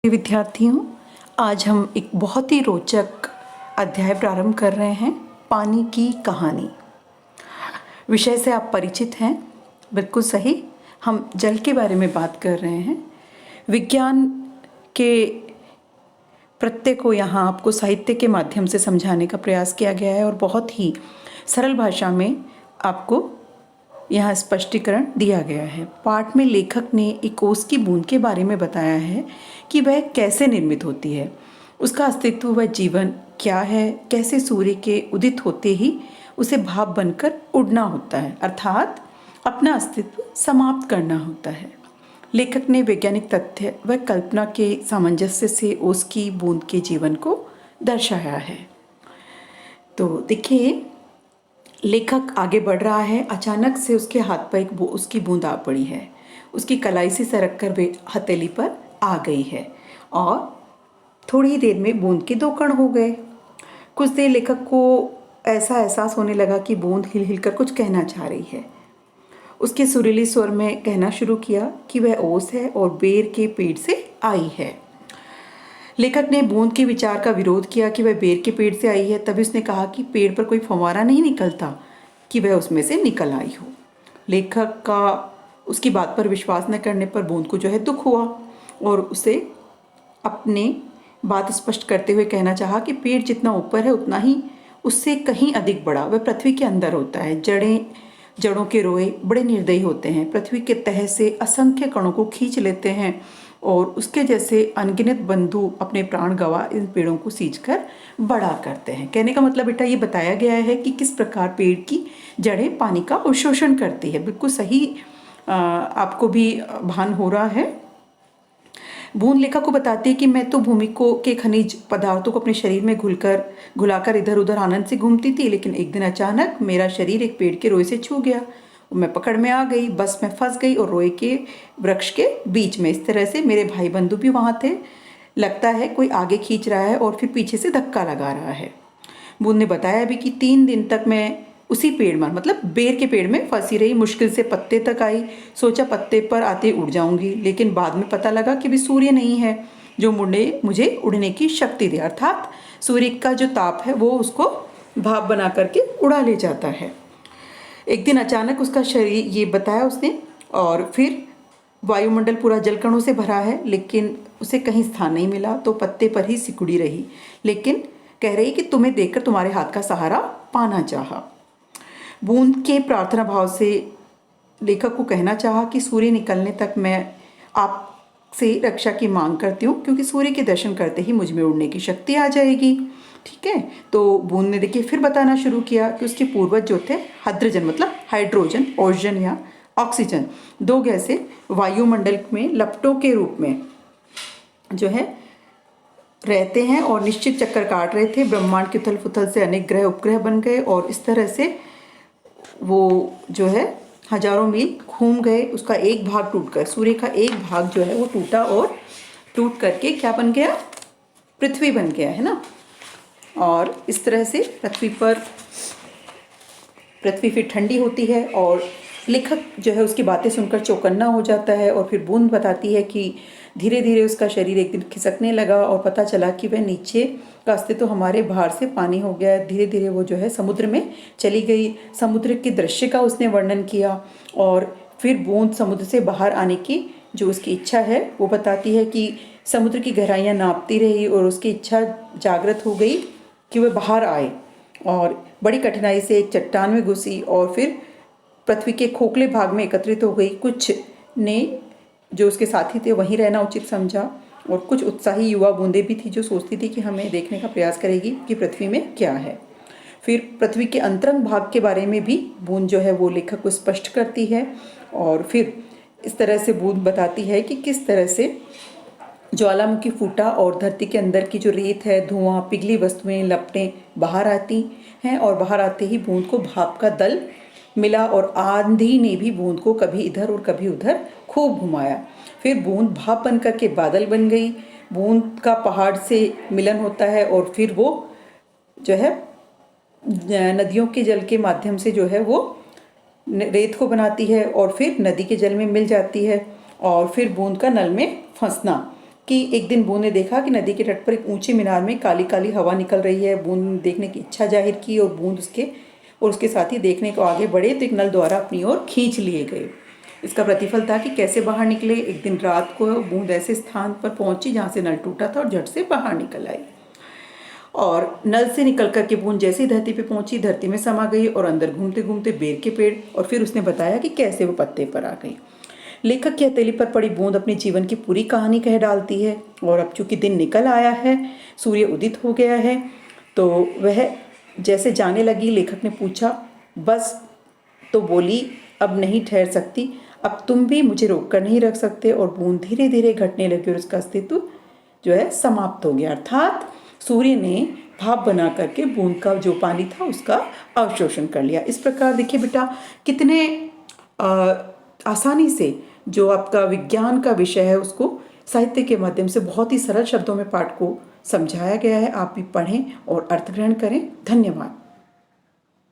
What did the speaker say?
विद्यार्थियों, आज हम एक बहुत ही रोचक अध्याय प्रारंभ कर रहे हैं। पानी की कहानी विषय से आप परिचित हैं। बिल्कुल सही, हम जल के बारे में बात कर रहे हैं। विज्ञान के प्रत्यय को यहाँ आपको साहित्य के माध्यम से समझाने का प्रयास किया गया है और बहुत ही सरल भाषा में आपको यहाँ स्पष्टीकरण दिया गया है। पाठ में लेखक ने एक ओस की बूंद के बारे में बताया है कि वह कैसे निर्मित होती है, उसका अस्तित्व व जीवन क्या है, कैसे सूर्य के उदित होते ही उसे भाप बनकर उड़ना होता है, अर्थात अपना अस्तित्व समाप्त करना होता है। लेखक ने वैज्ञानिक तथ्य व कल्पना के सामंजस्य से ओस की बूंद के जीवन को दर्शाया है। तो देखिए, लेखक आगे बढ़ रहा है। अचानक से उसके हाथ पर उसकी बूंद आ पड़ी है। उसकी कलाई से सरक कर वे हथेली पर आ गई है और थोड़ी ही देर में बूंद के 2 कण हो गए। कुछ देर लेखक को ऐसा एहसास होने लगा कि बूंद हिल हिल कर कुछ कहना चाह रही है। उसके सुरीले स्वर में कहना शुरू किया कि वह ओस है और बेर के पेड़ से आई है। लेखक ने बूंद के विचार का विरोध किया कि वह बेर के पेड़ से आई है। तभी उसने कहा कि पेड़ पर कोई फव्वारा नहीं निकलता कि वह उसमें से निकल आई हो। लेखक का उसकी बात पर विश्वास न करने पर बूंद को दुख हुआ और उसे अपने बात स्पष्ट करते हुए कहना चाहा कि पेड़ जितना ऊपर है उतना ही उससे कहीं अधिक बड़ा वह पृथ्वी के अंदर होता है। जड़ों के रोए बड़े निर्दयी होते हैं, पृथ्वी के तह से असंख्य कणों को खींच लेते हैं और उसके जैसे अनगिनत बंधु अपने प्राण गंवा इन पेड़ों को सींचकर बड़ा करते हैं। कहने का मतलब बेटा ये बताया गया है कि किस प्रकार पेड़ की जड़ें पानी का अवशोषण करती है। बिल्कुल सही, आपको भी भान हो रहा है। बूंद लेखक को बताती है कि मैं तो भूमि को के खनिज पदार्थों को अपने शरीर में घुलाकर इधर उधर आनंद से घूमती थी, लेकिन एक दिन अचानक मेरा शरीर एक पेड़ के रोए से छू गया। मैं पकड़ में आ गई, बस मैं फंस गई और रोए के वृक्ष के बीच में। इस तरह से मेरे भाई बंधु भी वहाँ थे। लगता है कोई आगे खींच रहा है और फिर पीछे से धक्का लगा रहा है। बूंद ने बताया भी कि 3 दिन तक मैं उसी पेड़ में, मतलब बेर के पेड़ में फंसी रही। मुश्किल से पत्ते तक आई, सोचा पत्ते पर आते उड़ जाऊंगी, लेकिन बाद में पता लगा कि भी सूर्य नहीं है जो मुझे उड़ने की शक्ति दे, अर्थात सूर्य का जो ताप है वो उसको भाप बना करके उड़ा ले जाता है। एक दिन अचानक उसका शरीर, ये बताया उसने, और फिर वायुमंडल पूरा जलकणों से भरा है, लेकिन उसे कहीं स्थान नहीं मिला तो पत्ते पर ही सिकुड़ी रही, लेकिन कह रही कि तुम्हें देखकर तुम्हारे हाथ का सहारा पाना चाहा। बूंद के प्रार्थना भाव से लेखक को कहना चाहा कि सूर्य निकलने तक मैं आपसे रक्षा की मांग करती हूँ, क्योंकि सूर्य के दर्शन करते ही मुझ में उड़ने की शक्ति आ जाएगी। ठीक है, तो बूंद ने देखिए फिर बताना शुरू किया कि उसके पूर्वज जो थे हाइड्रोजन, मतलब हाइड्रोजन, ऑक्सीजन या ऑक्सीजन, 2 गैसें वायुमंडल में लपटों के रूप में रहते हैं और निश्चित चक्कर काट रहे थे। ब्रह्मांड के उथल पुथल से अनेक ग्रह उपग्रह बन गए और इस तरह से वो हजारों मील घूम गए। उसका एक भाग टूट गया, सूर्य का एक भाग वो टूटा और टूट करके क्या बन गया, पृथ्वी बन गया, है ना। और इस तरह से पृथ्वी फिर ठंडी होती है और लेखक उसकी बातें सुनकर चौकन्ना हो जाता है। और फिर बूंद बताती है कि धीरे धीरे उसका शरीर एक दिन खिसकने लगा और पता चला कि वह नीचे का अस्तित्व हमारे बाहर से पानी हो गया है। धीरे धीरे वो समुद्र में चली गई। समुद्र के दृश्य का उसने वर्णन किया और फिर बूंद समुद्र से बाहर आने की जो उसकी इच्छा है वो बताती है कि समुद्र की गहराइयाँ नापती रही और उसकी इच्छा जागृत हो गई कि वह बाहर आए और बड़ी कठिनाई से एक चट्टान में घुसी और फिर पृथ्वी के खोखले भाग में एकत्रित हो गई। कुछ ने जो उसके साथी थे वहीं रहना उचित समझा और कुछ उत्साही युवा बूंदें भी थी जो सोचती थी कि हमें देखने का प्रयास करेगी कि पृथ्वी में क्या है। फिर पृथ्वी के अंतरंग भाग के बारे में भी बूंद वो लेखक को स्पष्ट करती है और फिर इस तरह से बूंद बताती है कि किस तरह से ज्वालामुखी फूटा और धरती के अंदर की जो रेत है, धुआं, पिघली वस्तुएं, लपटें बाहर आती हैं और बाहर आते ही बूंद को भाप का दल मिला और आंधी ने भी बूंद को कभी इधर और कभी उधर खूब घुमाया। फिर बूंद भाप बन करके बादल बन गई। बूंद का पहाड़ से मिलन होता है और फिर वो नदियों के जल के माध्यम से वो रेत को बनाती है और फिर नदी के जल में मिल जाती है और फिर बूंद का नल में फंसना कि एक दिन बूंद ने देखा कि नदी के तट पर एक ऊंचे मीनार में काली काली हवा निकल रही है। बूंद ने देखने की इच्छा जाहिर की और बूंद उसके साथी देखने को आगे बढ़े तो एक नल द्वारा अपनी ओर खींच लिए गए। इसका प्रतिफल था कि कैसे बाहर निकले। एक दिन रात को बूंद ऐसे स्थान पर पहुंची जहां से नल टूटा था और झट से बाहर निकल आई, और नल से निकल कर के बूंद जैसे ही धरती पे पहुंची, धरती में समा गई और अंदर घूमते घूमते बेर के पेड़, और फिर उसने बताया कि कैसे वो पत्ते पर आ गई। लेखक की हथेली पर पड़ी बूंद अपने जीवन की पूरी कहानी कह डालती है। और अब चूंकि दिन निकल आया है, सूर्य उदित हो गया है, तो वह जैसे जाने लगी, लेखक ने पूछा बस, तो बोली अब नहीं ठहर सकती, अब तुम भी मुझे रोक कर नहीं रख सकते। और बूंद धीरे धीरे घटने लगी और उसका अस्तित्व जो है समाप्त हो गया। अर्थात सूर्य ने भाप बना करके बूंद का जो पानी था उसका अवशोषण कर लिया। इस प्रकार देखिए बेटा, कितने आसानी से जो आपका विज्ञान का विषय है उसको साहित्य के माध्यम से बहुत ही सरल शब्दों में पाठ को समझाया गया है। आप भी पढ़ें और अर्थ ग्रहण करें। धन्यवाद।